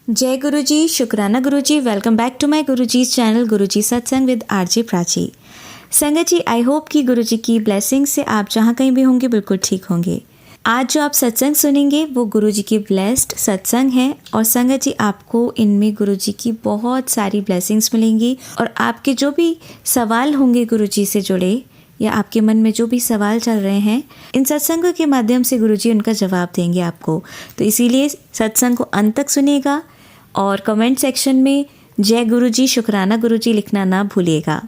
जय गुरु जी, शुक्राना गुरु जी। Welcome back to my Guru ji channel गुरु जी सत्संग विद आरजे प्राची। संगत जी, आई होप कि गुरु जी की ब्लेसिंग से आप जहाँ कहीं भी होंगे बिल्कुल ठीक होंगे। आज जो आप सत्संग सुनेंगे वो गुरु जी की ब्लेस्ड सत्संग है और संगत जी आपको इनमें गुरु जी की बहुत सारी ब्लेसिंग्स मिलेंगी और आपके जो भी सवाल होंगे गुरु जी से जुड़े या आपके मन में जो भी सवाल चल रहे हैं, इन सत्संगों के माध्यम से गुरुजी उनका जवाब देंगे आपको। तो इसीलिए सत्संग को अंत तक सुनिएगा और कमेंट सेक्शन में जय गुरुजी, शुक्राना गुरुजी लिखना ना भूलिएगा।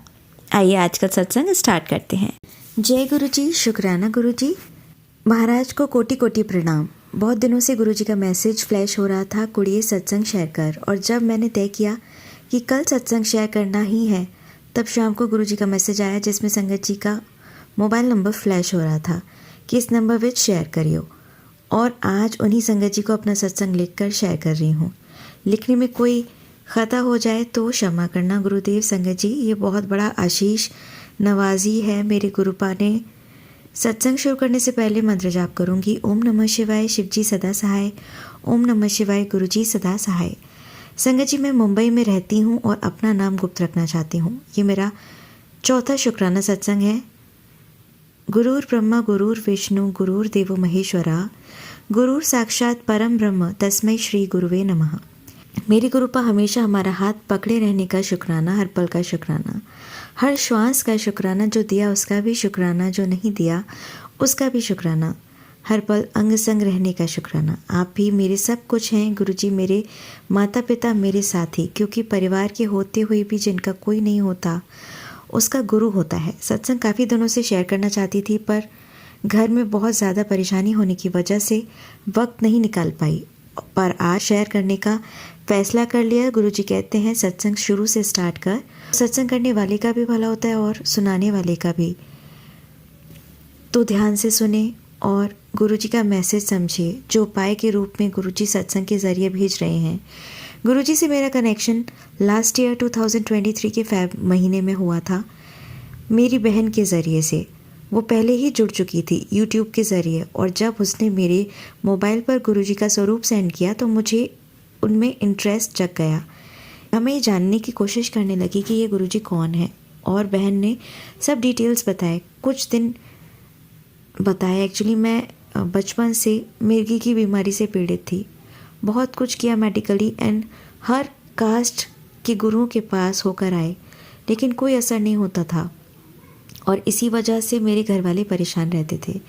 आइए आज का सत्संग स्टार्ट करते हैं। जय गुरुजी, शुक्राना गुरुजी। महाराज को कोटि कोटि प्रणाम। बहुत दिनों से गुरुजी का मैसेज फ्लैश हो रहा था, कुड़िए सत्संग शेयर कर। और जब मैंने तय किया कि कल सत्संग शेयर करना ही है, तब शाम को गुरुजी का मैसेज आया जिसमें संगत जी का मोबाइल नंबर फ्लैश हो रहा था कि इस नंबर विच शेयर करियो। और आज उन्हीं संगत जी को अपना सत्संग लिखकर शेयर कर रही हूँ। लिखने में कोई ख़ता हो जाए तो क्षमा करना गुरुदेव। संगत जी, ये बहुत बड़ा आशीष नवाजी है मेरे गुरुपा ने। सत्संग शुरू करने से पहले मंत्र जाप करूँगी। ओम नमः शिवाय, शिवजी सदा सहाय। ओम नमः शिवाय, गुरुजी सदा सहाय। संगत जी, मैं मुंबई में रहती हूँ और अपना नाम गुप्त रखना चाहती हूँ। ये मेरा चौथा शुक्राना सत्संग है। गुरुर ब्रह्मा गुरुर विष्णु गुरुर देवो महेश्वरा, गुरुर साक्षात परम ब्रह्म तस्मै श्री गुरुवे नमः। मेरे गुरुपा हमेशा हमारा हाथ पकड़े रहने का शुक्राना, हर पल का शुक्राना, हर श्वास का शुक्राना, जो दिया उसका भी शुक्राना, जो नहीं दिया उसका भी शुक्राना, हर पल अंग संग रहने का शुक्राना। आप भी मेरे सब कुछ हैं गुरुजी, मेरे माता पिता, मेरे साथी, क्योंकि परिवार के होते हुए भी जिनका कोई नहीं होता उसका गुरु होता है। सत्संग काफ़ी दिनों से शेयर करना चाहती थी, पर घर में बहुत ज़्यादा परेशानी होने की वजह से वक्त नहीं निकाल पाई, पर आज शेयर करने का फैसला कर लिया। गुरुजी कहते हैं सत्संग शुरू से स्टार्ट कर। सत्संग करने वाले का भी भला होता है और सुनाने वाले का भी। तो ध्यान से सुने और गुरुजी का मैसेज समझिए, जो उपाय के रूप में गुरुजी सत्संग के ज़रिए भेज रहे हैं। गुरुजी से मेरा कनेक्शन लास्ट ईयर 2023 के फेब महीने में हुआ था, मेरी बहन के ज़रिए से। वो पहले ही जुड़ चुकी थी यूट्यूब के ज़रिए, और जब उसने मेरे मोबाइल पर गुरुजी का स्वरूप सेंड किया तो मुझे उनमें इंटरेस्ट जग गया। हमें ये जानने की कोशिश करने लगी कि ये गुरुजी कौन है, और बहन ने सब डिटेल्स बताए, कुछ दिन बताया। एक्चुअली मैं बचपन से मिर्गी की बीमारी से पीड़ित थी, बहुत कुछ किया मेडिकली एंड हर कास्ट के गुरुओं के पास होकर आए, लेकिन कोई असर नहीं होता था। और इसी वजह से मेरे घर वाले परेशान रहते थे,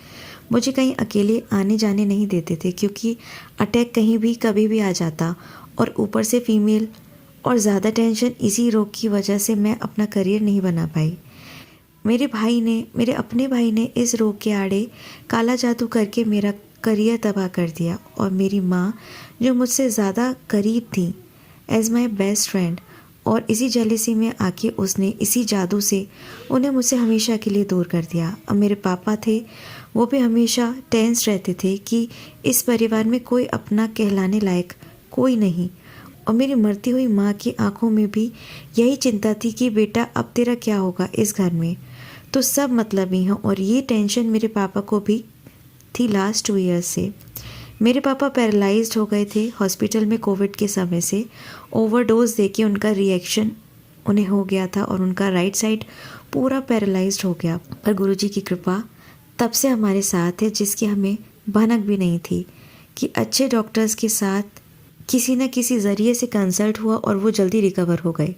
मुझे कहीं अकेले आने जाने नहीं देते थे, क्योंकि अटैक कहीं भी कभी भी आ जाता, और ऊपर से फीमेल और ज़्यादा टेंशन। इसी रोग की वजह से मैं अपना करियर नहीं बना पाई। मेरे अपने भाई ने इस रोग के आड़े काला जादू करके मेरा करियर तबाह कर दिया। और मेरी माँ, जो मुझसे ज़्यादा करीब थी एज माई बेस्ट फ्रेंड, और इसी जेलेसी में आके उसने इसी जादू से उन्हें मुझसे हमेशा के लिए दूर कर दिया। अब मेरे पापा थे, वो भी हमेशा टेंस रहते थे कि इस परिवार में कोई अपना कहलाने लायक कोई नहीं। और मेरी मरती हुई माँ की आंखों में भी यही चिंता थी कि बेटा अब तेरा क्या होगा इस घर में, तो सब मतलबी हैं। और ये टेंशन मेरे पापा को भी थी लास्ट 2 ईयर्स से। मेरे पापा पैरालाइज्ड हो गए थे हॉस्पिटल में कोविड के समय से। ओवरडोज देके उनका रिएक्शन उन्हें हो गया था और उनका राइट साइड पूरा पैरालाइज्ड हो गया। पर गुरुजी की कृपा तब से हमारे साथ है, जिसकी हमें भनक भी नहीं थी, कि अच्छे डॉक्टर्स के साथ किसी न किसी ज़रिए से कंसल्ट हुआ और वो जल्दी रिकवर हो गए।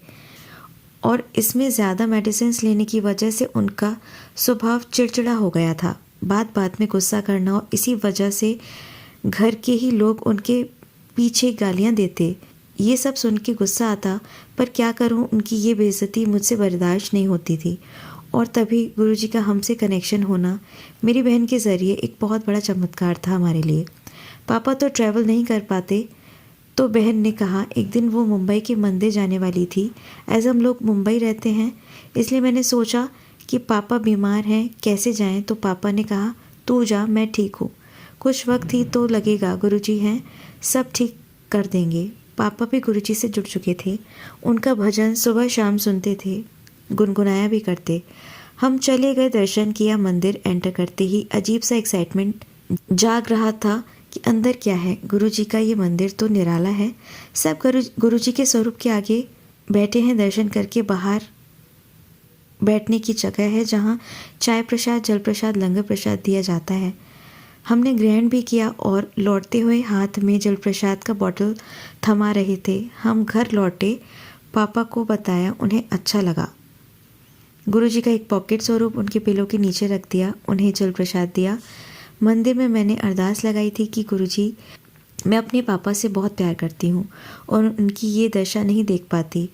और इसमें ज़्यादा मेडिसिन लेने की वजह से उनका स्वभाव चिड़चिड़ा हो गया था, बात बात में गुस्सा करना, और इसी वजह से घर के ही लोग उनके पीछे गालियां देते। ये सब सुन के गुस्सा आता, पर क्या करूं, उनकी ये बेइज्जती मुझसे बर्दाश्त नहीं होती थी। और तभी गुरुजी का हमसे कनेक्शन होना मेरी बहन के ज़रिए एक बहुत बड़ा चमत्कार था हमारे लिए। पापा तो ट्रैवल नहीं कर पाते, तो बहन ने कहा, एक दिन वो मुंबई के मंदिर जाने वाली थी। एज हम लोग मुंबई रहते हैं, इसलिए मैंने सोचा कि पापा बीमार हैं, कैसे जाएं। तो पापा ने कहा तू जा, मैं ठीक हूँ, कुछ वक्त ही तो लगेगा, गुरुजी हैं, सब ठीक कर देंगे। पापा भी गुरुजी से जुड़ चुके थे, उनका भजन सुबह शाम सुनते थे, गुनगुनाया भी करते। हम चले गए, दर्शन किया। मंदिर एंटर करते ही अजीब सा एक्साइटमेंट जाग रहा था कि अंदर क्या है। गुरुजी का ये मंदिर तो निराला है। सब गुरुजी के स्वरूप के आगे बैठे हैं। दर्शन करके बाहर बैठने की जगह है जहाँ चाय प्रसाद, जल प्रसाद, लंगर प्रसाद दिया जाता है। हमने ग्रहण भी किया और लौटते हुए हाथ में जल प्रसाद का बॉटल थमा रहे थे। हम घर लौटे, पापा को बताया, उन्हें अच्छा लगा। गुरुजी का एक पॉकेट स्वरूप उनके पिलो के नीचे रख दिया, उन्हें जल प्रसाद दिया। मंदिर में मैंने अरदास लगाई थी कि गुरुजी, मैं अपने पापा से बहुत प्यार करती हूँ और उनकी ये दशा नहीं देख पाती।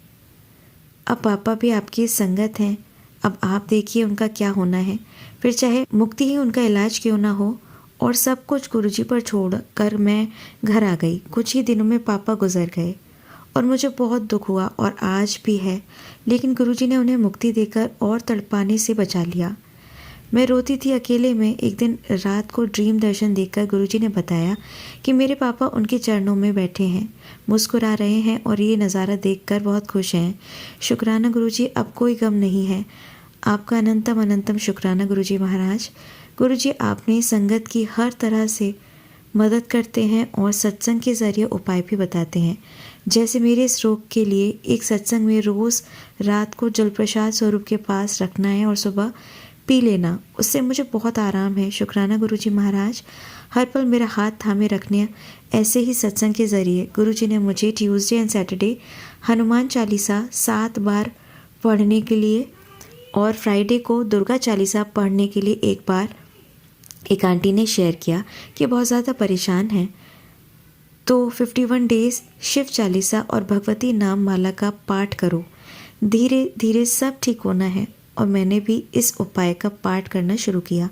अब पापा भी आपकी संगत हैं, अब आप देखिए उनका क्या होना है। फिर चाहे मुक्ति ही उनका इलाज क्यों ना हो। और सब कुछ गुरुजी पर छोड़ कर मैं घर आ गई। कुछ ही दिनों में पापा गुजर गए और मुझे बहुत दुख हुआ और आज भी है, लेकिन गुरुजी ने उन्हें मुक्ति देकर और तड़पाने से बचा लिया। मैं रोती थी अकेले में। एक दिन रात को ड्रीम दर्शन देखकर गुरुजी ने बताया कि मेरे पापा उनके चरणों में बैठे हैं, मुस्कुरा रहे हैं और ये नज़ारा देखकर बहुत खुश हैं। शुक्राना गुरुजी, अब कोई गम नहीं है। आपका अनंतम अनंतम शुक्राना गुरुजी महाराज। गुरुजी, आपने संगत की हर तरह से मदद करते हैं और सत्संग के ज़रिए उपाय भी बताते हैं। जैसे मेरे इस रोग के लिए एक सत्संग में रोज़ रात को जल प्रसाद स्वरूप के पास रखना है और सुबह पी लेना, उससे मुझे बहुत आराम है। शुक्राना गुरुजी महाराज। हर पल मेरा हाथ थामे रखने। ऐसे ही सत्संग के ज़रिए गुरुजी ने मुझे Tuesday and Saturday Hanuman Chalisa 7 बार पढ़ने के लिए और फ्राइडे को दुर्गा चालीसा पढ़ने के लिए एक बार एक आंटी ने शेयर किया कि बहुत ज़्यादा परेशान हैं तो 51 डेज शिव चालीसा और भगवती नाम माला का पाठ करो, धीरे धीरे सब ठीक होना है। और मैंने भी इस उपाय का पाठ करना शुरू किया।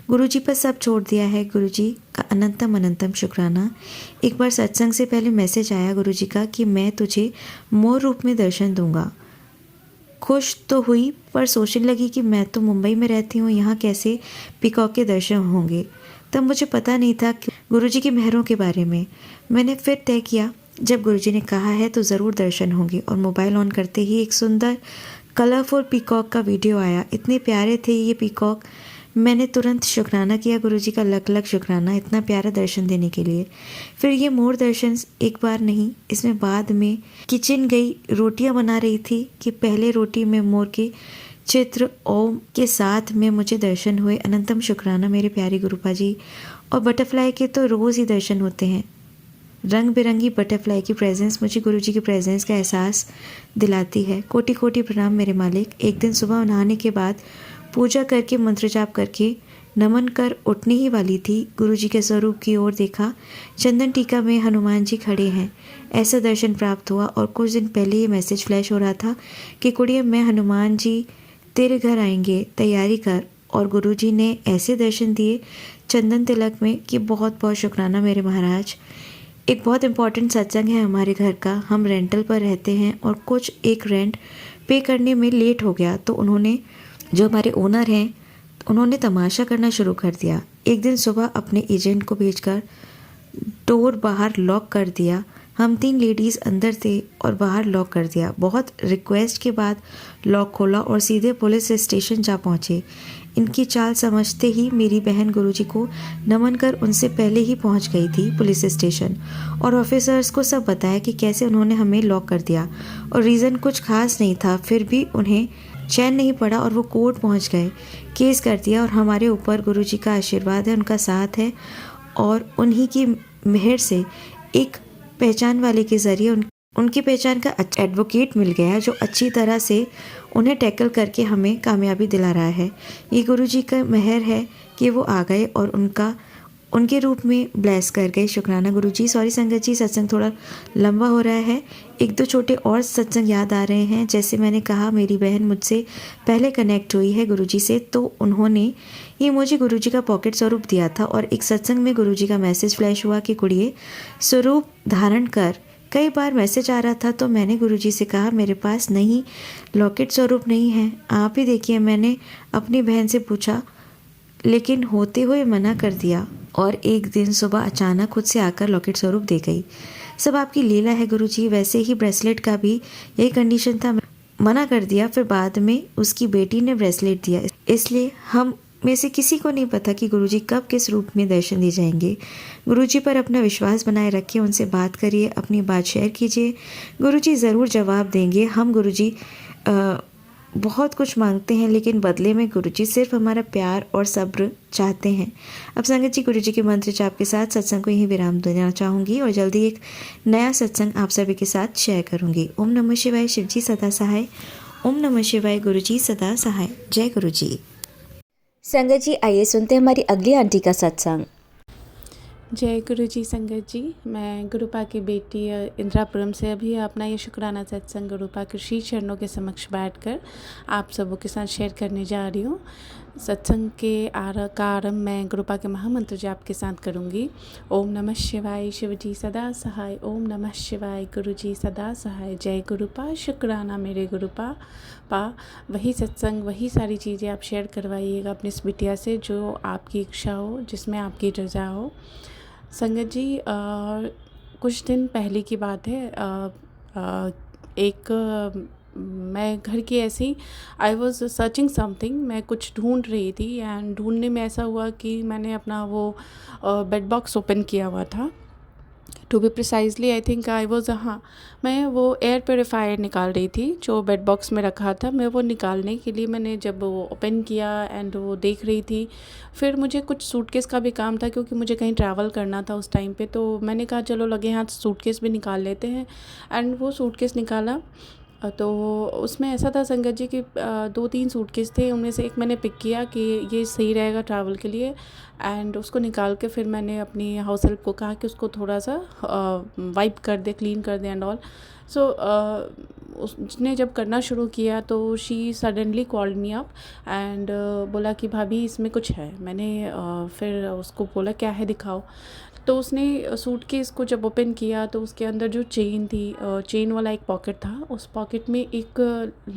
गुरुजी पर सब छोड़ दिया है। गुरुजी का अनंतम अनंतम शुक्राना। एक बार सत्संग से पहले मैसेज आया गुरुजी का कि मैं तुझे मोर रूप में दर्शन दूंगा। खुश तो हुई पर सोचने लगी कि मैं तो मुंबई में रहती हूँ, यहाँ कैसे पीकॉक के दर्शन होंगे। तब मुझे पता नहीं था कि गुरुजी की मेहरों के बारे में। मैंने फिर तय किया, जब गुरुजी ने कहा है तो ज़रूर दर्शन होंगे। और मोबाइल ऑन करते ही एक सुंदर कलरफुल पीकॉक का वीडियो आया। इतने प्यारे थे ये पीकॉक। मैंने तुरंत शुक्राना किया गुरुजी का, लख लख शुक्राना इतना प्यारा दर्शन देने के लिए। फिर ये मोर दर्शन एक बार नहीं, इसमें बाद में किचन गई, रोटियां बना रही थी कि पहले रोटी में मोर के चित्र ओम के साथ में मुझे दर्शन हुए। अनंतम शुक्राना मेरे प्यारे गुरुपा जी। और बटरफ्लाई के तो रोज़ ही दर्शन होते हैं। रंग बिरंगी बटरफ्लाई की प्रेजेंस मुझे गुरुजी की प्रेजेंस का एहसास दिलाती है। कोटि कोटि प्रणाम मेरे मालिक। एक दिन सुबह नहाने के बाद पूजा करके मंत्र जाप करके नमन कर उठने ही वाली थी, गुरुजी के स्वरूप की ओर देखा। चंदन टीका में हनुमान जी खड़े हैं, ऐसा दर्शन प्राप्त हुआ। और कुछ दिन पहले ये मैसेज फ्लैश हो रहा था कि कुड़िया मैं हनुमान जी तेरे घर आएंगे, तैयारी कर। और गुरुजी ने ऐसे दर्शन दिए चंदन तिलक में कि बहुत बहुत शुक्राना मेरे महाराज। एक बहुत इम्पॉर्टेंट सत्संग है हमारे घर का। हम रेंटल पर रहते हैं और कुछ एक रेंट पे करने में लेट हो गया तो उन्होंने, जो हमारे ओनर हैं, उन्होंने तमाशा करना शुरू कर दिया। एक दिन सुबह अपने एजेंट को भेजकर डोर बाहर लॉक कर दिया। हम 3 लेडीज़ अंदर थे और बाहर लॉक कर दिया। बहुत रिक्वेस्ट के बाद लॉक खोला और सीधे पुलिस स्टेशन जा पहुँचे। इनकी चाल समझते ही मेरी बहन गुरुजी को नमन कर उनसे पहले ही पहुंच गई थी पुलिस स्टेशन और ऑफिसर्स को सब बताया कि कैसे उन्होंने हमें लॉक कर दिया। और रीज़न कुछ खास नहीं था, फिर भी उन्हें चैन नहीं पड़ा और वो कोर्ट पहुंच गए, केस कर दिया। और हमारे ऊपर गुरुजी का आशीर्वाद है, उनका साथ है और उन्हीं की मेहर से एक पहचान वाले के ज़रिए उनकी पहचान का एडवोकेट मिल गया जो अच्छी तरह से उन्हें टैकल करके हमें कामयाबी दिला रहा है। ये गुरुजी का मेहर है कि वो आ गए और उनके रूप में ब्लेस कर गए। शुक्राना गुरुजी। सॉरी संगत जी, सत्संग थोड़ा लंबा हो रहा है। 1-2 छोटे और सत्संग याद आ रहे हैं। जैसे मैंने कहा, मेरी बहन मुझसे पहले कनेक्ट हुई है गुरुजी से, तो उन्होंने ये मुझे गुरुजी का पॉकेट स्वरूप दिया था। और एक सत्संग में गुरुजी का मैसेज फ्लैश हुआ कि कुड़िए स्वरूप धारण कर। कई बार मैसेज आ रहा था तो मैंने गुरुजी से कहा मेरे पास नहीं, लॉकेट स्वरूप नहीं है, आप ही देखिए। मैंने अपनी बहन से पूछा लेकिन होते हुए मना कर दिया और एक दिन सुबह अचानक खुद से आकर लॉकेट स्वरूप दे गई। सब आपकी लीला है गुरुजी। वैसे ही ब्रेसलेट का भी यही कंडीशन था, मना कर दिया। फिर बाद में उसकी बेटी ने ब्रेसलेट दिया, इसलिए हम में से किसी को नहीं पता कि गुरुजी कब किस रूप में दर्शन दिए जाएंगे। गुरुजी पर अपना विश्वास बनाए रखिए, उनसे बात करिए, अपनी बात शेयर कीजिए, गुरुजी ज़रूर जवाब देंगे। हम गुरुजी बहुत कुछ मांगते हैं, लेकिन बदले में गुरुजी सिर्फ हमारा प्यार और सब्र चाहते हैं। अब संगत जी, गुरुजी के मंत्र जाप के साथ सत्संग को यहीं विराम देना चाहूँगी और जल्दी एक नया सत्संग आप सभी के साथ शेयर करूँगी। ओम नमः शिवाय, शिवजी सदा सहाय। ओम नमः शिवाय, गुरुजी सदा सहाय। जय गुरुजी। संगत जी, आइए सुनते हैं हमारी अगली आंटी का सत्संग। जय गुरु जी। संगत जी, मैं गुरुपा की बेटी इंदिरापुरम से अभी अपना ये शुक्राना सत्संग गुरुपा के श्री चरणों के समक्ष बैठकर आप सबों के साथ शेयर करने जा रही हूँ। सत्संग के का आरंभ मैं गुरुपा के महामंत्र जाप के साथ करूँगी। ओम नमः शिवाय, शिव जी सदा सहाय। ओम नमः शिवाय, गुरु जी सदा सहाय। जय गुरुपा, शुक्राना मेरे गुरुपा पा। वही सत्संग, वही सारी चीज़ें आप शेयर करवाइएगा अपनी इस बिटिया से, जो आपकी इच्छा हो, जिसमें आपकी रजा हो। संगत जी, कुछ दिन पहले की बात है। मैं घर की ऐसी आई वॉज सर्चिंग समथिंग, मैं कुछ ढूंढ रही थी एंड ढूंढने में ऐसा हुआ कि मैंने अपना वो बेड बॉक्स ओपन किया हुआ था। To be precisely I think I was मैं वो एयर प्योरीफायर निकाल रही थी जो बेड बॉक्स में रखा था। मैं वो निकालने के लिए मैंने जब वो ओपन किया एंड वो देख रही थी, फिर मुझे कुछ सूटकेस का भी काम था क्योंकि मुझे कहीं ट्रैवल करना था उस टाइम पे। तो मैंने कहा चलो लगे हाथ सूटकेस भी निकाल लेते हैं एंड वो सूटकेस निकाला। तो उसमें ऐसा था संगत जी कि 2-3 सूटकेस थे, उनमें से एक मैंने पिक किया कि ये सही रहेगा ट्रैवल के लिए एंड उसको निकाल के फिर मैंने अपनी हाउस हेल्प को कहा कि उसको थोड़ा सा वाइप कर दे, क्लीन कर दे एंड ऑल। सो उसने जब करना शुरू किया तो she suddenly called me up and बोला कि भाभी इसमें कुछ है। मैंने फिर उसको बोला क्या है दिखाओ। तो उसने सूटकेस को जब ओपन किया तो उसके अंदर जो चेन थी, चेन वाला एक पॉकेट था, उस पॉकेट में एक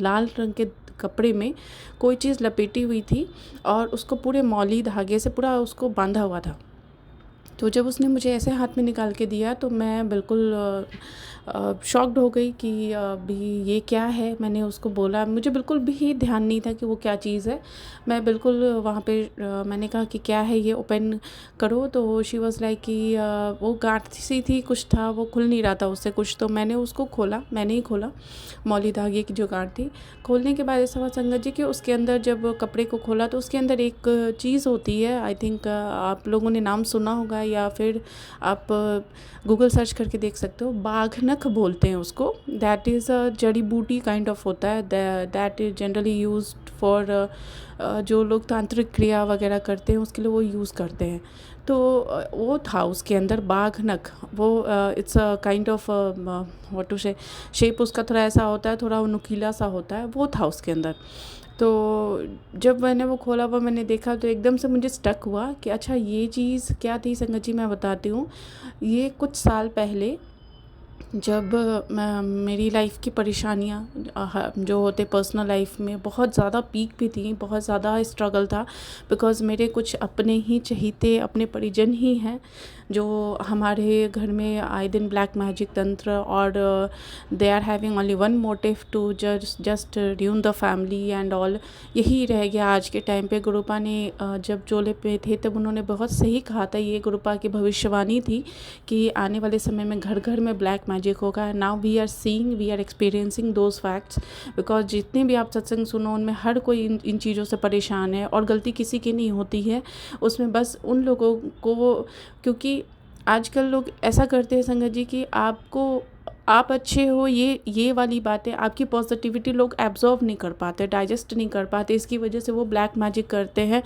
लाल रंग के कपड़े में कोई चीज़ लपेटी हुई थी और उसको पूरे मौली धागे से पूरा उसको बांधा हुआ था। तो जब उसने मुझे ऐसे हाथ में निकाल के दिया तो मैं बिल्कुल शॉक्ड हो गई कि भी ये क्या है। मैंने उसको बोला, मुझे बिल्कुल भी ध्यान नहीं था कि वो क्या चीज़ है। मैं बिल्कुल वहाँ पे मैंने कहा कि क्या है ये, ओपन करो। तो शी वाज लाइक कि वो गांठ सी थी, कुछ था, वो खुल नहीं रहा था उससे कुछ। तो मैंने उसको खोला, मैंने ही खोला मौली धागे की जो गांठ थी। खोलने के बाद ऐसा हुआ संगत जी कि उसके अंदर जब कपड़े को खोला तो उसके अंदर एक चीज़ होती है, आई थिंक आप लोगों ने नाम सुना होगा या फिर आप गूगल सर्च करके देख सकते हो, बाघनख बोलते हैं उसको। दैट इज़ अ जड़ी बूटी काइंड ऑफ होता है, that is generally used for जो लोग तांत्रिक क्रिया वगैरह करते हैं उसके लिए वो यूज़ करते हैं। तो वो था उसके अंदर बाघनख। वो it's a kind of what to say, shape उसका थोड़ा ऐसा होता है, थोड़ा नुकीला सा होता है, वो था उसके अंदर। तो जब मैंने वो खोला हुआ मैंने देखा तो एकदम से मुझे स्टक हुआ कि अच्छा ये चीज़ क्या थी। संगत जी मैं बताती हूँ, ये कुछ साल पहले जब मेरी लाइफ की परेशानियाँ जो होते पर्सनल लाइफ में बहुत ज़्यादा पीक पे थी, बहुत ज़्यादा स्ट्रगल था, बिकॉज़ मेरे कुछ अपने ही चहीते अपने परिजन ही हैं जो हमारे घर में आए दिन ब्लैक मैजिक तंत्र और they are having only one motive to just doom the family and all. यही रह गया आज के टाइम पे। गुरुपा ने जब चोले पे थे तब उन्होंने बहुत सही कहा था, ये गुरुपा की भविष्यवाणी थी कि आने वाले समय में घर घर में ब्लैक मैजिक होगा। Now we are seeing, we are experiencing those facts, because जितने भी आप सत्संग सुनो उनमें हर कोई इन चीज़ों से परेशान है और गलती किसी की नहीं होती है उसमें, बस उन लोगों को, क्योंकि आजकल लोग ऐसा करते हैं संगत जी कि आप अच्छे हो, ये वाली बातें, आपकी पॉजिटिविटी लोग एब्जॉर्व नहीं कर पाते, डाइजेस्ट नहीं कर पाते। इसकी वजह से वो ब्लैक मैजिक करते हैं,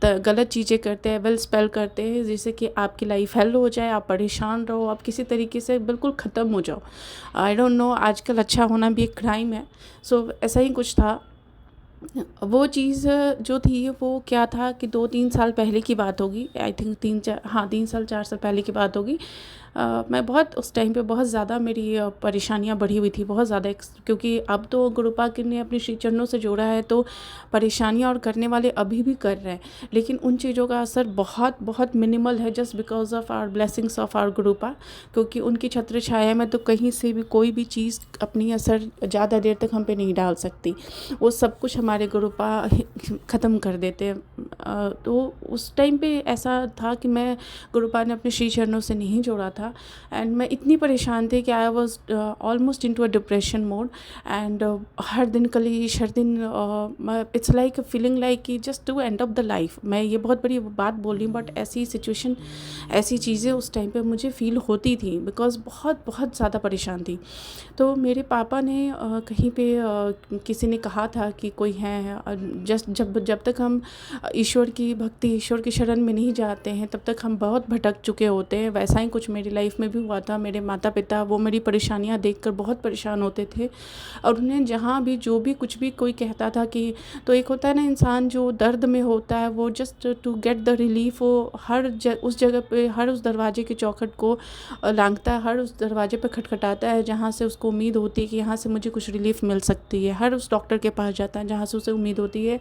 गलत चीज़ें करते हैं, वेल स्पेल करते हैं, जिससे कि आपकी लाइफ हेल हो जाए, आप परेशान रहो, आप किसी तरीके से बिल्कुल ख़त्म हो जाओ। आई डोंट नो, आजकल अच्छा होना भी एक क्राइम है। सो ऐसा ही कुछ था। वो चीज़ जो थी वो क्या था कि 2-3 साल पहले की बात होगी, आई थिंक 3 साल 4 साल पहले की बात होगी। मैं बहुत उस टाइम पे बहुत ज़्यादा मेरी परेशानियाँ बढ़ी हुई थी, बहुत ज़्यादा क्योंकि अब तो गुरुपा ने अपने श्री चरणों से जोड़ा है, तो परेशानियाँ और करने वाले अभी भी कर रहे हैं, लेकिन उन चीज़ों का असर बहुत बहुत मिनिमल है, just because of our blessings of our गुरुपा। क्योंकि उनकी छत्र छाया में तो कहीं से भी कोई भी चीज़ अपनी असर ज़्यादा देर तक हम पे नहीं डाल सकती, वो सब कुछ हमारे गुरुपा ख़त्म कर देते हैं। तो उस टाइम पे ऐसा था कि मैं गुरुपा ने अपने श्री चरणों से नहीं जोड़ा था, एंड मैं इतनी परेशान थी कि I was almost into a depression mode, and हर दिन कलेश, हर दिन इट्स लाइक फीलिंग लाइक कि just to end of the life. मैं ये बहुत बड़ी बात बोल रही हूँ, बट ऐसी सिचुएशन, ऐसी चीज़ें उस टाइम पे मुझे फ़ील होती थी, बिकॉज बहुत बहुत ज़्यादा परेशान थी। तो मेरे पापा ने कहीं पे किसी ने कहा था कि कोई है, जस्ट जब तक हम ईश्वर की भक्ति, ईश्वर की शरण में नहीं जाते हैं, तब तक हम बहुत भटक चुके होते हैं। वैसा ही कुछ मेरी लाइफ में भी हुआ था। मेरे माता पिता वो मेरी परेशानियां देखकर बहुत परेशान होते थे, और उन्हें जहाँ भी जो भी कुछ भी कोई कहता था कि, तो एक होता है ना इंसान जो दर्द में होता है, वो just to get the relief, वो उस जगह पे, हर उस दरवाजे की चौखट को लांघता है, हर उस दरवाजे पे खटखटाता है जहाँ से उसको उम्मीद होती है कि यहाँ से मुझे कुछ रिलीफ मिल सकती है, हर उस डॉक्टर के पास जाता है जहाँ से उसे उम्मीद होती है।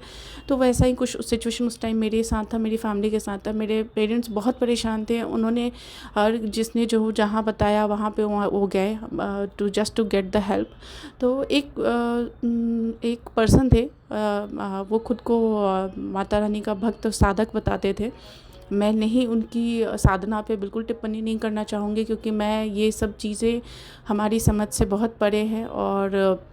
तो वैसा ही कुछ सिचुएशन उस टाइम मेरे साथ था, मेरी फैमिली के साथ था। मेरे पेरेंट्स बहुत परेशान थे, उन्होंने हर जिसने जो जहाँ बताया वहाँ पे वो गए टू गेट द हेल्प। तो एक पर्सन थे, वो खुद को माता रानी का भक्त साधक बताते थे। मैं नहीं उनकी साधना पे बिल्कुल टिप्पणी नहीं करना चाहूँगी, क्योंकि मैं ये सब चीज़ें हमारी समझ से बहुत परे हैं, और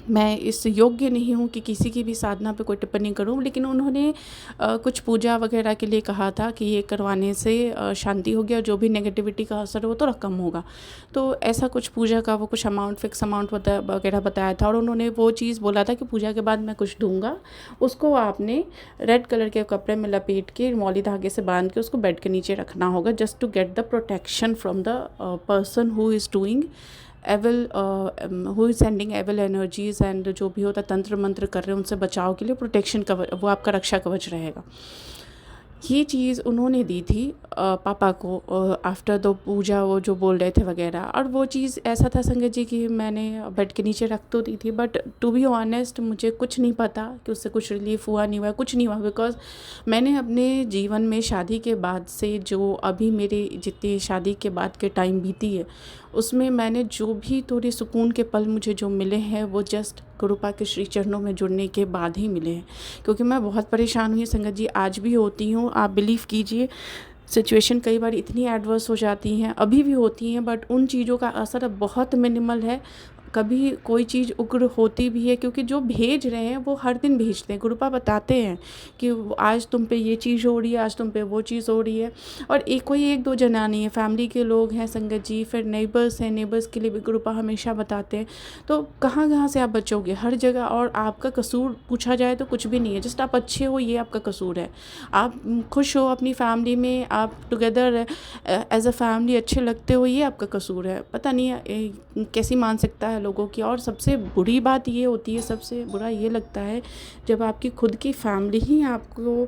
मैं इस योग्य नहीं हूँ कि किसी की भी साधना पे कोई टिप्पणी करूँ। लेकिन उन्होंने कुछ पूजा वगैरह के लिए कहा था कि ये करवाने से शांति होगी, और जो भी नेगेटिविटी का असर हो तो कम होगा। तो ऐसा कुछ पूजा का वो कुछ अमाउंट, फिक्स अमाउंट वगैरह बताया था, और उन्होंने वो चीज़ बोला था कि पूजा के बाद मैं कुछ दूंगा, उसको आपने रेड कलर के कपड़े में लपेट के मौली धागे से बांध के उसको बेड के नीचे रखना होगा, just to get the protection from the person who is doing evil, who is sending evil energies, and जो भी होता तंत्र मंत्र कर रहे हैं उनसे बचाव के लिए प्रोटेक्शन कवच, वो आपका रक्षा कवच रहेगा। ये चीज़ उन्होंने दी थी पापा को आफ्टर द पूजा, वो जो बोल रहे थे वगैरह। और वो चीज़ ऐसा था संगत जी कि मैंने बेड के नीचे रख तो दी थी, बट टू बी ऑनेस्ट मुझे कुछ नहीं पता कि उससे कुछ रिलीफ हुआ नहीं हुआ, कुछ नहीं हुआ, बिकॉज मैंने अपने जीवन में शादी के बाद से, जो अभी मेरे जितनी शादी के बाद के टाइम बीती है, उसमें मैंने जो भी थोड़े सुकून के पल मुझे जो मिले हैं, वो जस्ट गुरुपा के श्री चरणों में जुड़ने के बाद ही मिले हैं। क्योंकि मैं बहुत परेशान हुई संगत जी, आज भी होती हूँ। आप बिलीव कीजिए, सिचुएशन कई बार इतनी एडवर्स हो जाती हैं, अभी भी होती हैं, बट उन चीज़ों का असर अब बहुत मिनिमल है। कभी कोई चीज़ उग्र होती भी है, क्योंकि जो भेज रहे हैं वो हर दिन भेजते हैं। गुरुपा बताते हैं कि आज तुम पे ये चीज़ हो रही है, आज तुम पे वो चीज़ हो रही है। और कोई एक दो जना नहीं है, फैमिली के लोग हैं संगत जी, फिर नेबर्स हैं, नेबर्स के लिए भी गुरुपा हमेशा बताते हैं। तो कहाँ से आप बचोगे, हर जगह। और आपका कसूर पूछा जाए तो कुछ भी नहीं है, जस्ट आप अच्छे हो, ये आपका कसूर है। आप खुश हो अपनी फैमिली में, आप टुगेदर एज अ फैमिली अच्छे लगते हो, ये आपका कसूर है। पता नहीं कैसी मानसिकता है लोगों की। और सबसे बुरी बात ये होती है, सबसे बुरा ये लगता है जब आपकी खुद की फैमिली ही आपको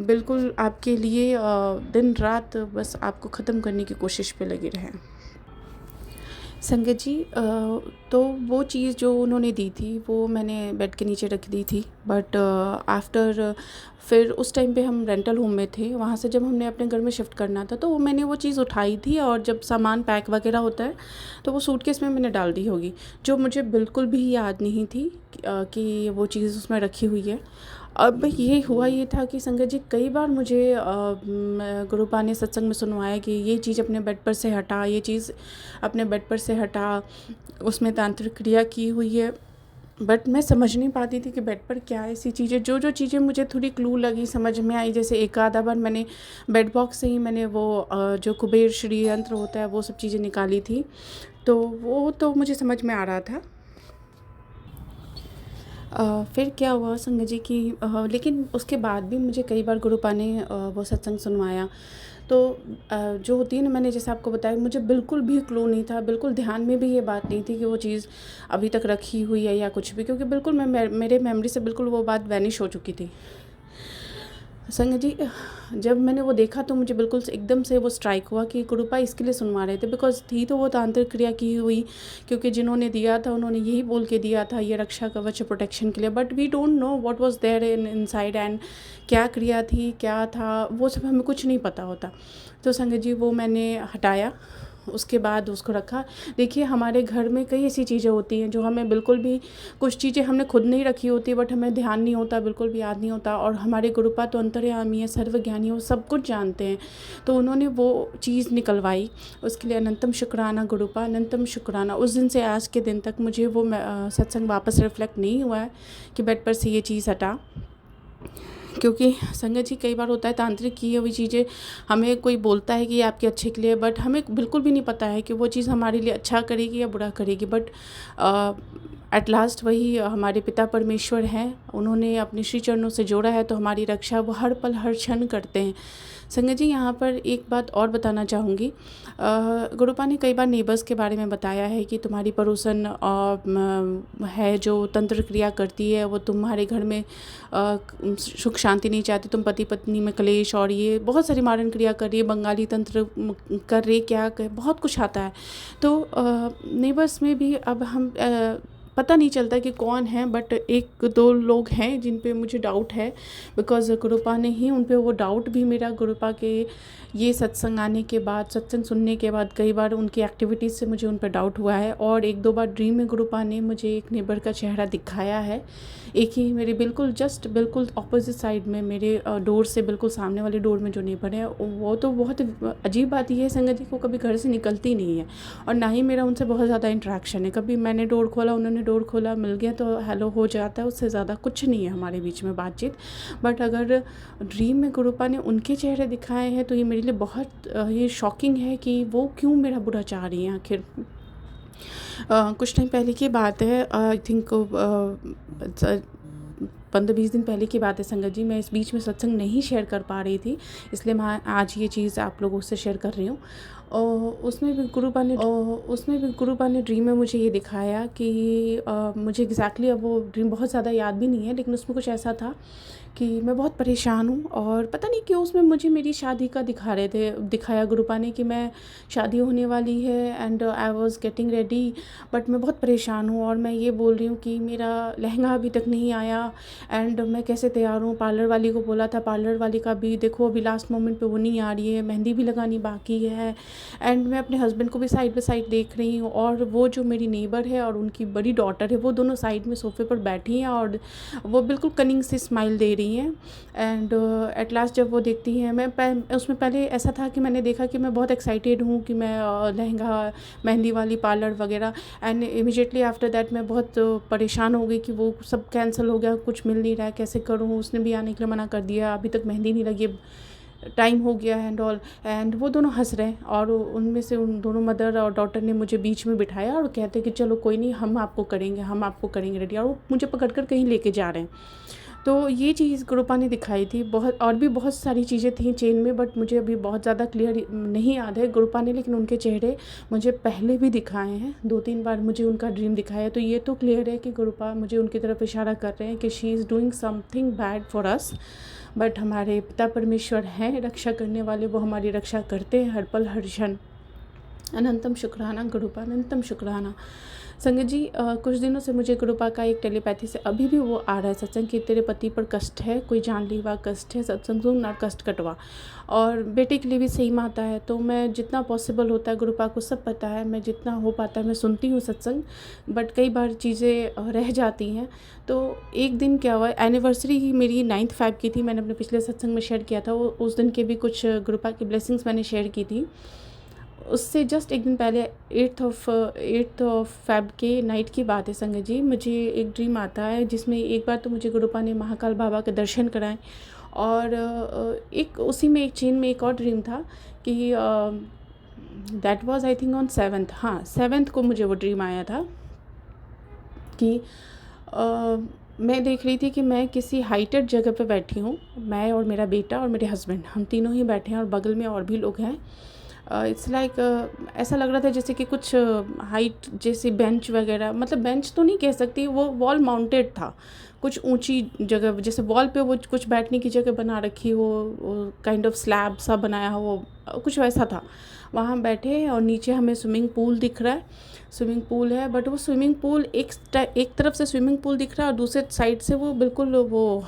बिल्कुल आपके लिए दिन रात बस आपको ख़त्म करने की कोशिश पे लगे रहें। संगत जी, तो वो चीज़ जो उन्होंने दी थी वो मैंने बेड के नीचे रख दी थी, बट आफ्टर फिर उस टाइम पे हम रेंटल होम में थे। वहाँ से जब हमने अपने घर में शिफ्ट करना था, तो मैंने वो चीज़ उठाई थी, और जब सामान पैक वगैरह होता है तो वो सूटकेस में मैंने डाल दी होगी, जो मुझे बिल्कुल भी याद नहीं थी कि वो चीज़ उसमें रखी हुई है। अब ये हुआ ये था कि संगत जी, कई बार मुझे गुरुपा ने सत्संग में सुनवाया कि ये चीज़ अपने बेड पर से हटा, ये चीज़ अपने बेड पर से हटा, उसमें तांत्रिक क्रिया की हुई है। बट मैं समझ नहीं पाती थी कि बेड पर क्या ऐसी चीज़ें, जो चीज़ें मुझे थोड़ी क्लू लगी, समझ में आई। जैसे एक आधा बार मैंने बेड बॉक्स से ही मैंने वो जो कुबेर श्री यंत्र होता है वो सब चीज़ें निकाली थी, तो वो तो मुझे समझ में आ रहा था। फिर क्या हुआ संगत जी कि लेकिन उसके बाद भी मुझे कई बार गुरुपा ने वो सत्संग सुनवाया। तो जो होती है ना, मैंने जैसे आपको बताया, मुझे बिल्कुल भी क्लू नहीं था, बिल्कुल ध्यान में भी ये बात नहीं थी कि वो चीज़ अभी तक रखी हुई है या कुछ भी, क्योंकि बिल्कुल मेरे मेमोरी से बिल्कुल वो बात वैनिश हो चुकी थी। संगत जी, जब मैंने वो देखा तो मुझे बिल्कुल से एकदम से वो स्ट्राइक हुआ कि गुरुपा इसके लिए सुनवा रहे थे, बिकॉज़ थी तो वो तांत्रिक क्रिया की हुई, क्योंकि जिन्होंने दिया था उन्होंने यही बोल के दिया था ये रक्षा कवच प्रोटेक्शन के लिए, but we don't know what was there inside and क्या क्रिया थी, क्या था, वो सब हमें कुछ नहीं पता होता। तो संगत जी वो मैंने हटाया, उसके बाद उसको रखा। देखिए हमारे घर में कई ऐसी चीज़ें होती हैं जो हमें बिल्कुल भी, कुछ चीज़ें हमने खुद नहीं रखी होती बट हमें ध्यान नहीं होता, बिल्कुल भी याद नहीं होता, और हमारे गुरुपा तो अंतर्यामी है, सर्वज्ञानी है, वो सब कुछ जानते हैं। तो उन्होंने वो चीज़ निकलवाई, उसके लिए अनंतम शुक्राना गुरुपा, अनंतम शुक्राना। उस दिन से आज के दिन तक मुझे वो सत्संग वापस रिफ्लेक्ट नहीं हुआ है कि बेड पर से ये चीज़ हटा, क्योंकि संगत जी कई बार होता है तांत्रिक की हुई चीज़ें हमें कोई बोलता है कि ये आपके अच्छे के लिए, बट हमें बिल्कुल भी नहीं पता है कि वो चीज़ हमारे लिए अच्छा करेगी या बुरा करेगी, बट एट लास्ट वही हमारे पिता परमेश्वर हैं, उन्होंने अपने श्री चरणों से जोड़ा है, तो हमारी रक्षा वो हर पल हर क्षण करते हैं। संगत जी यहाँ पर एक बात और बताना चाहूँगी, गुरुपा ने कई बार नेबर्स के बारे में बताया है कि तुम्हारी पड़ोसन है जो तंत्र क्रिया करती है, वो तुम्हारे घर में सुख शांति नहीं चाहती, तुम पति पत्नी में कलेश, और ये बहुत सारी मारण क्रिया कर रही है, बंगाली तंत्र कर रही, क्या कर, बहुत कुछ आता है। तो नेबर्स में भी अब हम पता नहीं चलता कि कौन है, बट एक दो लोग हैं जिन पे मुझे डाउट है, बिकॉज़ गुरुपा ने ही उन पे वो डाउट भी मेरा गुरुपा के ये सत्संग आने के बाद, सत्संग सुनने के बाद कई बार उनकी एक्टिविटीज़ से मुझे उन पर डाउट हुआ है, और एक दो बार ड्रीम में गुरुपा ने मुझे एक नेबर का चेहरा दिखाया है, एक ही मेरे बिल्कुल जस्ट बिल्कुल ऑपोजिट साइड में, मेरे डोर से बिल्कुल सामने वाले डोर में जो नेबर है, वो तो बहुत अजीब बात ये है संगत जी, को कभी घर से निकलती नहीं है, और ना ही मेरा उनसे बहुत ज़्यादा इंटरेक्शन है। कभी मैंने डोर खोला, उन्होंने डोर खोला, मिल गया तो हेलो हो जाता है, उससे ज़्यादा कुछ नहीं है हमारे बीच में बातचीत। बट अगर ड्रीम में गुरुपा ने उनके चेहरे दिखाए हैं तो ये मेरे लिए बहुत ये शॉकिंग है कि वो क्यों मेरा बुरा चाह रही हैं आखिर। कुछ टाइम पहले की बात है, आई थिंक 15-20 दिन पहले की बात है संगत जी, मैं इस बीच में सत्संग नहीं शेयर कर पा रही थी, इसलिए मैं आज ये चीज़ आप लोगों से शेयर कर रही हूँ। उसमें भी गुरुपा ने ड्रीम में मुझे ये दिखाया कि मुझे एग्जैक्टली अब वो ड्रीम बहुत ज़्यादा याद भी नहीं है, लेकिन उसमें कुछ ऐसा था कि मैं बहुत परेशान हूँ, और पता नहीं क्यों उसमें मुझे मेरी शादी का दिखाया गुरुपा ने कि मैं शादी होने वाली है, and I was getting ready, but मैं बहुत परेशान हूँ, और मैं ये बोल रही हूँ कि मेरा लहंगा अभी तक नहीं आया, एंड मैं कैसे तैयार हूँ। पार्लर वाली को बोला था, पार्लर वाली का भी देखो अभी लास्ट मोमेंट पे वो नहीं आ रही है, मेहंदी भी लगानी बाकी है, एंड मैं अपने हस्बैंड को भी साइड बाय साइड देख रही हूँ, और वो जो मेरी नेबर है और उनकी बड़ी डॉटर है, वो दोनों साइड में सोफे पर बैठी हैं, और वो बिल्कुल कनिंग से स्माइल दे रही हैं। एंड एट लास्ट जब वो देखती हैं, उसमें पहले ऐसा था कि मैंने देखा कि मैं बहुत एक्साइटेड हूँ कि मैं लहंगा, मेहंदी वाली, पार्लर वगैरह, एंड इमीडिएटली आफ्टर दैट मैं बहुत परेशान हो गई कि वो सब कैंसिल हो गया, कुछ मिल नहीं रहा है, कैसे करूँ। उसने भी आने के लिए मना कर दिया, अभी तक मेहंदी नहीं लगी, टाइम हो गया एंड ऑल। एंड वो दोनों हंस रहे हैं, और उनमें से उन दोनों मदर और डॉटर ने मुझे बीच में बिठाया और कहते कि चलो कोई नहीं, हम आपको करेंगे रेडी, और वो मुझे पकड़ कर कहीं लेके जा रहे हैं। तो ये चीज़ गुरुपा ने दिखाई थी। बहुत और भी बहुत सारी चीज़ें थी चेन में, बट मुझे अभी बहुत ज़्यादा क्लियर नहीं याद है गुरुपा ने, लेकिन उनके चेहरे मुझे पहले भी दिखाए हैं, 2-3 बार मुझे उनका ड्रीम दिखाया है। तो ये तो क्लियर है कि गुरुपा मुझे उनकी तरफ इशारा कर रहे हैं कि she is doing something bad for us, but हमारे पिता परमेश्वर हैं रक्षा करने वाले, वो हमारी रक्षा करते हैं हर पल हर क्षण। अनंतम शुक्राना गुरुपा, अनंतम शुक्राना। संगत जी कुछ दिनों से मुझे गुरुपा का एक टेलीपैथी से अभी भी वो आ रहा है सत्संग कि तेरे पति पर कष्ट है, कोई जानलेवा कष्ट है, सत्संग सुन ना कष्ट कटवा, और बेटे के लिए भी सेम आता है। तो मैं जितना पॉसिबल होता है, गुरुपा को सब पता है, मैं जितना हो पाता है मैं सुनती हूँ सत्संग, बट कई बार चीज़ें रह जाती हैं। तो एक दिन क्या हुआ, एनिवर्सरी ही मेरी 9th Feb की थी, मैंने अपने पिछले सत्संग में शेयर किया था, उस दिन के भी कुछ गुरुपा की ब्लेसिंग्स मैंने शेयर की थी। उससे जस्ट एक दिन पहले 8th of Feb के नाइट की बात है संगत जी, मुझे एक ड्रीम आता है जिसमें एक बार तो मुझे गुरुपा ने महाकाल बाबा के दर्शन कराए, और एक उसी में एक चेन में एक और ड्रीम था कि that was I think on 7th, हाँ 7th को मुझे वो ड्रीम आया था कि मैं देख रही थी कि मैं किसी हाइटेड जगह पे बैठी हूँ, मैं और मेरा बेटा और मेरे हस्बैंड, हम तीनों ही बैठे हैं, और बगल में और भी लोग हैं। इट्स लाइक ऐसा लग रहा था जैसे कि कुछ हाइट जैसे बेंच वगैरह, मतलब बेंच तो नहीं कह सकती, वो वॉल माउंटेड था, कुछ ऊंची जगह, जैसे वॉल पे वो कुछ बैठने की जगह बना रखी हो, काइंड ऑफ स्लैब सा बनाया हो, वो कुछ वैसा था। वहाँ हम बैठे और नीचे हमें स्विमिंग पूल दिख रहा है, स्विमिंग पूल है, बट वो स्विमिंग पूल एक तरफ से स्विमिंग पूल दिख रहा है और दूसरे साइड से वो बिल्कुल वो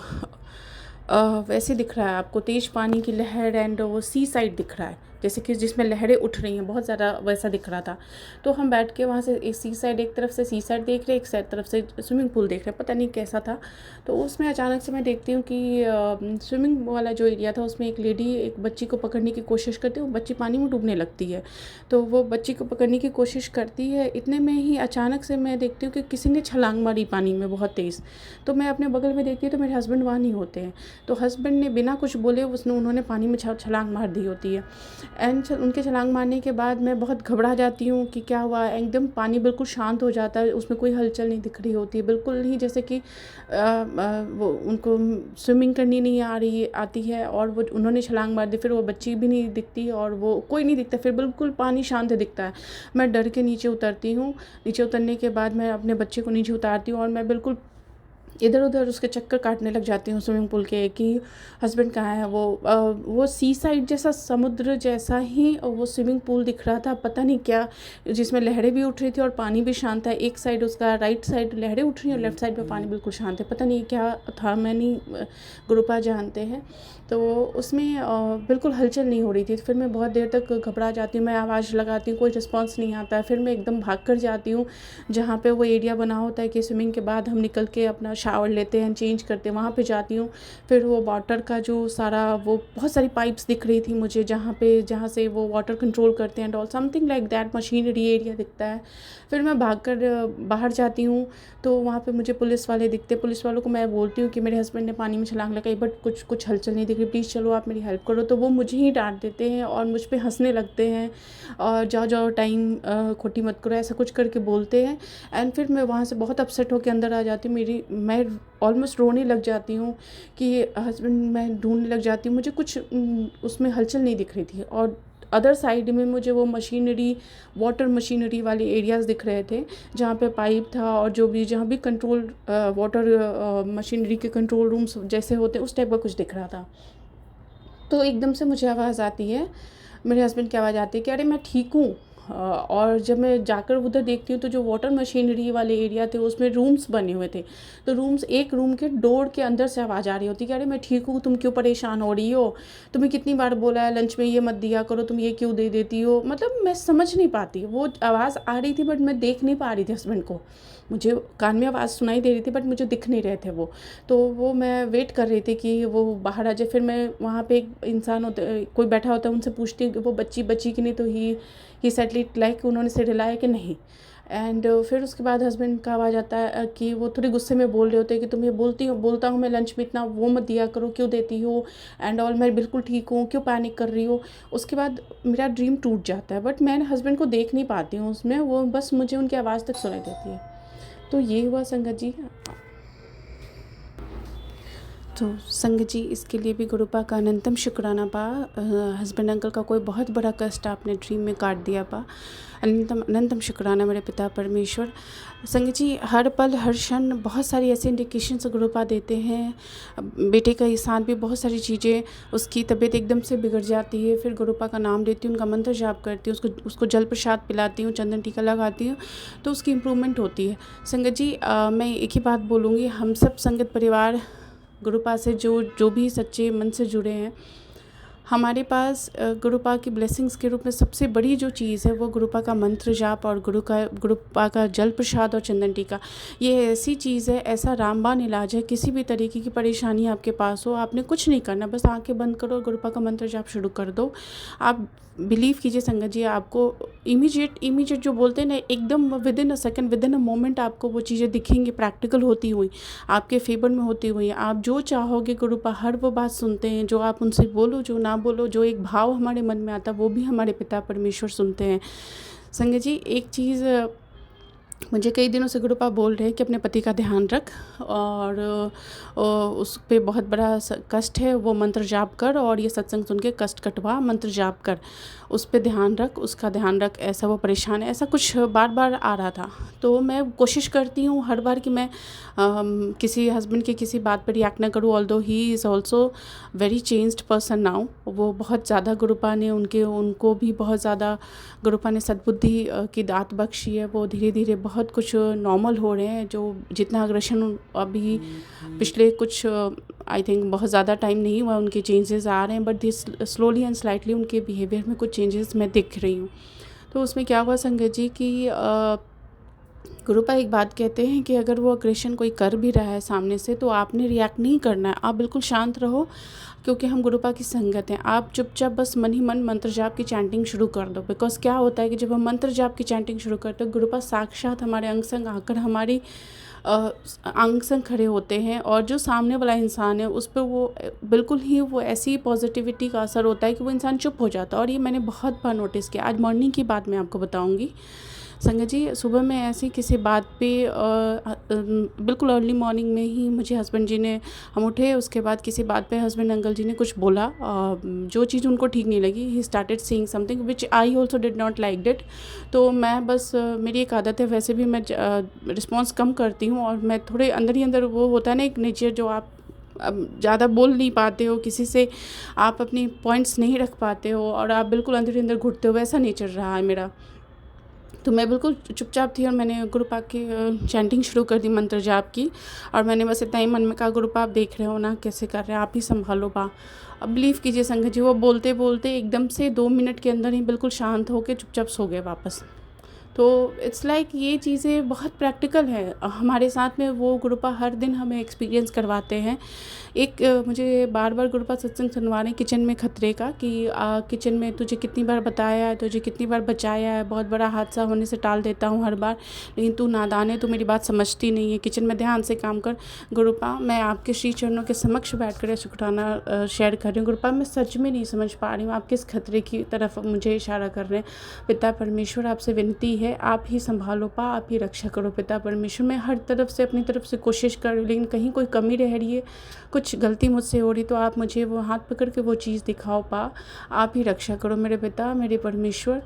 वैसे दिख रहा है आपको, तेज पानी की लहर, एंड वो सी साइड दिख रहा है, जैसे कि जिसमें लहरें उठ रही हैं, बहुत ज़्यादा वैसा दिख रहा था। तो हम बैठ के वहाँ से एक सी साइड, एक तरफ से सी साइड देख रहे, एक साइड तरफ से स्विमिंग पूल देख रहे, पता नहीं कैसा था। तो उसमें अचानक से मैं देखती हूँ कि स्विमिंग वाला जो एरिया था उसमें एक लेडी एक बच्ची को पकड़ने की कोशिश करती है, वो बच्ची पानी में डूबने लगती है। तो वो बच्ची को पकड़ने की कोशिश करती है, इतने में ही अचानक से मैं देखती हूँ कि किसी ने छलांग मारी पानी में बहुत तेज़। तो मैं अपने बगल में देखती हूँ तो मेरे हस्बैंड वहाँ नहीं होते हैं। तो हस्बैंड ने बिना कुछ बोले उन्होंने पानी में छलांग मार दी होती है। एंड उनके छलांग मारने के बाद मैं बहुत घबरा जाती हूँ कि क्या हुआ। एकदम पानी बिल्कुल शांत हो जाता है, उसमें कोई हलचल नहीं दिख रही होती है, बिल्कुल ही जैसे कि वो उनको स्विमिंग करनी नहीं आती है, और वो उन्होंने छलांग मार दी, फिर वो बच्ची भी नहीं दिखती और वो कोई नहीं दिखता, फिर बिल्कुल पानी शांत दिखता है। मैं डर के नीचे उतरती हूँ, नीचे उतरने के बाद मैं अपने बच्चे को नीचे उतारती हूँ और मैं बिल्कुल इधर उधर उसके चक्कर काटने लग जाती हूँ स्विमिंग पूल के कि हस्बैंड कहाँ है। वो सी साइड जैसा, समुद्र जैसा ही वो स्विमिंग पूल दिख रहा था, पता नहीं क्या, जिसमें लहरें भी उठ रही थी और पानी भी शांत है। एक साइड उसका राइट साइड लहरें उठ रही हैं और लेफ्ट साइड पे पानी बिल्कुल शांत है, पता नहीं क्या था, मैं नहीं, गुरुपा जानते हैं। तो उसमें बिल्कुल हलचल नहीं हो रही थी। फिर मैं बहुत देर तक घबरा जाती हूँ, मैं आवाज़ लगाती हूँ, कोई रिस्पॉन्स नहीं आता है। फिर मैं एकदम भाग कर जाती हूँ जहाँ पे वो एरिया बना होता है कि स्विमिंग के बाद हम निकल के अपना शावर लेते हैं, चेंज करते हैं, वहाँ पे जाती हूँ। फिर वो वाटर का जो सारा, वो बहुत सारी पाइप्स दिख रही थी मुझे, जहाँ से वो वाटर कंट्रोल करते हैं and all, something like that, machinery area दिखता है। फिर मैं भागकर बाहर जाती हूँ तो वहाँ पे मुझे पुलिस वाले दिखते हैं। पुलिस वालों को मैं बोलती हूँ कि मेरे हस्बैंड ने पानी में छलांग लगाई, बट कुछ हलचल नहीं दिख रही, प्लीज़ चलो आप मेरी हेल्प करो। तो वो मुझे ही डांट देते हैं और मुझ पे हंसने लगते हैं और जाओ जाओ टाइम खोटी मत करो, ऐसा कुछ करके बोलते हैं। एंड फिर मैं वहाँ से बहुत अपसेट होकर अंदर आ जाती हूँ, मैं ऑलमोस्ट रोने लग जाती हूँ कि हस्बैंड, मैं ढूंढने लग जाती हूँ, मुझे कुछ उसमें हलचल नहीं दिख रही थी। और अदर साइड में मुझे वो मशीनरी, वाटर मशीनरी वाले एरियाज़ दिख रहे थे जहाँ पे पाइप था, और जहाँ भी कंट्रोल, वाटर मशीनरी के कंट्रोल रूम्स जैसे होते हैं उस टाइप का कुछ दिख रहा था। तो एकदम से मुझे आवाज़ आती है, मेरे हस्बैंड की आवाज़ आती है कि अरे मैं ठीक हूँ। और जब मैं जाकर उधर देखती हूँ तो जो वाटर मशीनरी वाले एरिया थे उसमें रूम्स बने हुए थे। तो एक रूम के डोर के अंदर से आवाज़ आ रही होती कि अरे मैं ठीक हूँ, तुम क्यों परेशान हो रही हो, तुम्हें कितनी बार बोला है लंच में ये मत दिया करो, तुम ये क्यों दे देती हो। मतलब मैं समझ नहीं पाती, वो आवाज़ आ रही थी बट मैं देख नहीं पा रही थी हस्बैंड को। मुझे कान में आवाज़ सुनाई दे रही थी बट मुझे दिख नहीं रहे थे वो। तो वो मैं वेट कर रही थी कि वो बाहर आ जाए। फिर मैं वहाँ पे एक इंसान होता, कोई बैठा होता है, उनसे पूछती हूँ कि वो बच्ची की नहीं, तो ही सेटल इट लाइक, उन्होंने सेटल हिलाया कि नहीं। एंड फिर उसके बाद हस्बैंड का आवाज़ आता है कि वो थोड़ी गुस्से में बोल रहे होते हैं कि तुम ये बोलता हूँ मैं लंच में, इतना वो मत दिया करो, क्यों देती हो एंड ऑल, मैं बिल्कुल ठीक हूँ, क्यों पैनिक कर रही हो। उसके बाद मेरा ड्रीम टूट जाता है, बट मैं हस्बैंड को देख नहीं पाती हूँ उसमें, वो बस मुझे उनकी आवाज़ तक सुनाई देती है। तो ये हुआ संगत जी। तो संगत जी, इसके लिए भी गुरुपा का अनंतम शुक्राना पा। हस्बैंड अंकल का कोई बहुत बड़ा कष्ट आपने ड्रीम में काट दिया पा। अनंतम शुक्राना मेरे पिता परमेश्वर। संगत जी, हर पल हर क्षण बहुत सारी ऐसे इंडिकेशंस गुरुपा देते हैं। बेटे के साथ भी बहुत सारी चीज़ें, उसकी तबीयत एकदम से बिगड़ जाती है, फिर गुरुपा का नाम लेती हूँ, उनका मंत्र जाप करती हूँ, उसको जल प्रसाद पिलाती हूँ, चंदन टीका लगाती हूँ, तो उसकी इम्प्रूवमेंट होती है। संगत जी, मैं एक ही बात बोलूँगी, हम सब संगत परिवार गुरुपा से जो भी सच्चे मन से जुड़े हैं, हमारे पास गुरुपा की ब्लेसिंग्स के रूप में सबसे बड़ी जो चीज़ है वो गुरुपा का मंत्र जाप और गुरुपा का जल प्रसाद और चंदन टीका। ये ऐसी चीज़ है, ऐसा रामबाण इलाज है। किसी भी तरीके की परेशानी आपके पास हो, आपने कुछ नहीं करना, बस आंखें बंद करो और गुरुपा का मंत्र जाप शुरू कर दो। आप बिलीव कीजिए संगत जी, आपको इमीडिएट जो बोलते हैं ना, एकदम with in a second, with in a moment आपको वो चीज़ें दिखेंगी, प्रैक्टिकल होती हुई, आपके फेवर में होती हुई। आप जो चाहोगे गुरुपा हर वो बात सुनते हैं, जो आप उनसे बोलो, जो ना बोलो, जो एक भाव हमारे मन में आता है वो भी हमारे पिता परमेश्वर सुनते हैं। संगत जी, एक चीज़ मुझे कई दिनों से गुरुपा बोल रहे हैं कि अपने पति का ध्यान रख, और उस पे बहुत बड़ा कष्ट है, वो मंत्र जाप कर और ये सत्संग सुन के कष्ट कटवा, मंत्र जाप कर, उस पे ध्यान रख, उसका ध्यान रख, ऐसा वो परेशान है, ऐसा कुछ बार बार आ रहा था। तो मैं कोशिश करती हूँ हर बार कि मैं किसी हस्बैंड की किसी बात पर रिएक्ट ना करूँ, although he is also very changed person now. वो बहुत ज़्यादा गुरुपा ने उनको भी बहुत ज़्यादा गुरुपा ने सद्बुद्धि की दात बख्शी है। वो धीरे धीरे बहुत कुछ नॉर्मल हो रहे हैं। जो जितना अग्रेशन अभी पिछले कुछ आई थिंक बहुत ज़्यादा टाइम नहीं हुआ, उनके चेंजेस आ रहे हैं, but this slowly and slightly उनके बिहेवियर में कुछ चेंजेस मैं दिख रही हूँ। तो उसमें क्या हुआ संगत जी कि गुरुपा एक बात कहते हैं कि अगर वो अग्रेशन कोई कर भी रहा है सामने से, तो आपने रिएक्ट नहीं करना है, आप बिल्कुल शांत रहो, क्योंकि हम गुरुपा की संगत हैं। आप चुपचाप बस मन ही मन मंत्र जाप की चैंटिंग शुरू कर दो। बिकॉज क्या होता है कि जब हम मंत्र जाप की चैंटिंग शुरू करते हैं, गुरुपा साक्षात हमारे अंग संग आकर हमारी अंग संग खड़े होते हैं, और जो सामने वाला इंसान है उस पर वो बिल्कुल ही वो ऐसी पॉजिटिविटी का असर होता है कि वो इंसान चुप हो जाता है। और ये मैंने बहुत बार नोटिस किया। आज मॉर्निंग की बात मैं आपको बताऊँगी संगत जी। सुबह में ऐसी किसी बात पे बिल्कुल अर्ली मॉर्निंग में ही मुझे हस्बैंड जी ने, हम उठे, उसके बाद किसी बात पे हस्बैंड अंकल जी ने कुछ बोला, जो चीज़ उनको ठीक नहीं लगी। He started saying something which I also did not like it. तो मैं बस मेरी एक आदत है, वैसे भी मैं रिस्पॉन्स कम करती हूँ, और मैं थोड़े अंदर ही अंदर, वो होता है ना एक नेचर, जो आप अब ज़्यादा बोल नहीं पाते हो किसी से, आप अपनी पॉइंट्स नहीं रख पाते हो, और आप बिल्कुल अंदर ही अंदर घुटते हो, वैसा नेचर रहा है मेरा। तो मैं बिल्कुल चुपचाप थी, और मैंने गुरुपा की चैंटिंग शुरू कर दी मंत्र जाप की। और मैंने बस इतना ही मन में कहा, गुरुपा आप देख रहे हो ना कैसे कर रहे हैं, आप ही संभालो पा। अब बिलीव कीजिए संगत जी, वो बोलते बोलते एकदम से 2 मिनट के अंदर ही बिल्कुल शांत होकर चुपचाप सो गए वापस। तो इट्स लाइक ये चीज़ें बहुत प्रैक्टिकल है हमारे साथ में। वो गुरुपा हर दिन हमें एक्सपीरियंस करवाते हैं। एक मुझे बार बार गुरुपा सत्संग सुनवा रहे हैं किचन में खतरे का, कि किचन में तुझे कितनी बार बताया है, तुझे कितनी बार बचाया है, बहुत बड़ा हादसा होने से टाल देता हूँ हर बार, लेकिन तू नादान है, तू मेरी बात समझती नहीं है, किचन में ध्यान से काम कर। गुरुपा मैं आपके श्री चरणों के समक्ष बैठ कर शुक्राना शेयर कर रही हूँ। गुरुपा मैं सच में नहीं समझ पा रही हूँ आप किस खतरे की तरफ मुझे इशारा कर रहे हैं। पिता परमेश्वर आपसे विनती है, आप ही संभालो पा, आप ही रक्षा करो पिता परमेश्वर। मैं हर तरफ से अपनी तरफ से कोशिश कर रही हूँ, लेकिन कहीं कोई कमी रह रही है, कुछ गलती मुझसे हो रही, तो आप मुझे वो हाथ पकड़ के वो चीज़ दिखाओ पा, आप ही रक्षा करो मेरे पिता, मेरे परमेश्वर।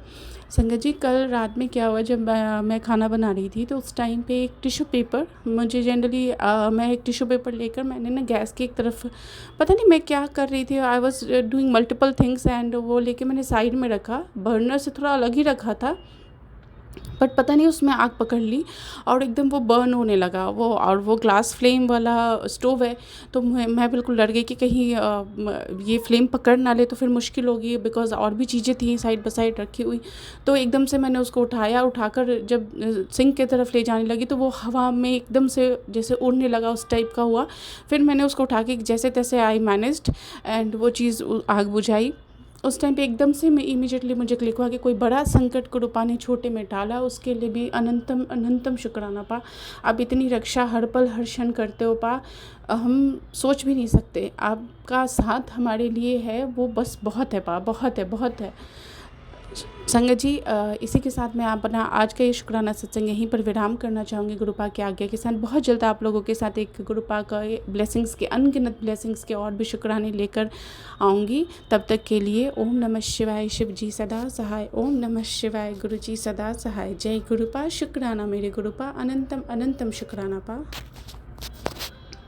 संगत जी कल रात में क्या हुआ, जब मैं खाना बना रही थी, तो उस टाइम पे एक टिश्यू पेपर, मुझे जनरली मैं एक टिश्यू पेपर लेकर मैंने ना गैस की एक तरफ, पता नहीं मैं क्या कर रही थी, I was doing multiple things, and वो लेके मैंने साइड में रखा, बर्नर से थोड़ा अलग ही रखा था, बट पता नहीं उसमें आग पकड़ ली और एकदम वो बर्न होने लगा वो। और वो ग्लास फ्लेम वाला स्टोव है, तो मैं बिल्कुल डर गई कि कहीं ये फ्लेम पकड़ ना ले तो फिर मुश्किल होगी, बिकॉज़ और भी चीज़ें थी साइड बाय साइड रखी हुई। तो एकदम से मैंने उसको उठाकर जब सिंक की तरफ ले जाने लगी, तो वो हवा में एकदम से जैसे उड़ने लगा, उस टाइप का हुआ। फिर मैंने उसको उठा के जैसे तैसे आई मैनेज्ड, एंड वो चीज़ आग बुझाई। उस टाइम पे एकदम से मैं इमीडिएटली मुझे क्लिक हुआ कि कोई बड़ा संकट को गुरुपा ने छोटे में डाला, उसके लिए भी अनंतम अनंतम शुक्राना पा। आप इतनी रक्षा हर पल हर क्षण करते हो पा, हम सोच भी नहीं सकते। आपका साथ हमारे लिए है, वो बस बहुत है पा, बहुत है, बहुत है। संगत जी इसी के साथ मैं अपना आज का ये शुक्राना सत्संग यहीं पर विराम करना चाहूँगी गुरुपा की आज्ञा के साथ। बहुत जल्द आप लोगों के साथ एक गुरुपा का ब्लेसिंग्स के, अनगिनत ब्लेसिंग्स के और भी शुक्राने लेकर आऊँगी। तब तक के लिए ओम नमः शिवाय, शिव जी सदा सहाय। ओम नमः शिवाय, गुरु जी सदा सहाय। जय गुरुपा, शुक्राना मेरे गुरुपा, अनंतम अनंतम शुक्राना पा।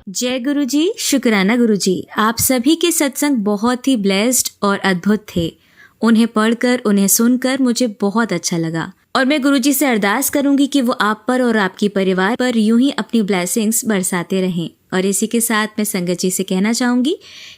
जय गुरु जी, शुक्राना गुरु जी। आप सभी के सत्संग बहुत ही ब्लेस्ड और अद्भुत थे। उन्हें पढ़कर, उन्हें सुनकर मुझे बहुत अच्छा लगा, और मैं गुरुजी से अरदास करूंगी कि वो आप पर और आपकी परिवार पर यूं ही अपनी ब्लेसिंग्स बरसाते रहें। और इसी के साथ मैं संगत जी से कहना चाहूंगी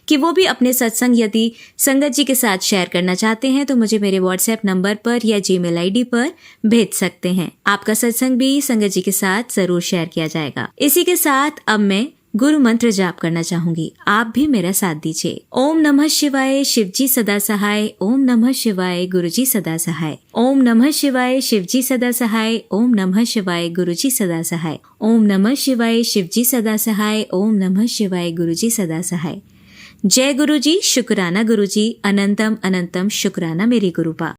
कि वो भी अपने सत्संग यदि संगत जी के साथ शेयर करना चाहते हैं तो मुझे मेरे व्हाट्सएप नंबर पर या जीमेल आईडी पर भेज सकते हैं। आपका सत्संग भी संगत जी के साथ जरूर शेयर किया जाएगा। इसी के साथ अब मैं गुरु मंत्र जाप करना चाहूंगी, आप भी मेरा साथ दीजिए। ओम नमः शिवाय, शिव जी सदा सहाय। ओम नमः शिवाय, गुरु जी सदा सहाय। ओम नमः शिवाय, शिव जी सदा सहाय। ओम नमः शिवाय, गुरु जी सदा सहाय। ओम नमः शिवाय, शिव जी सदा सहाय। ओम नमः शिवाय, गुरु जी सदा सहाय। जय गुरु जी, शुक्राना गुरु जी, अनंतम अनंतम शुक्राना मेरे गुरुपा।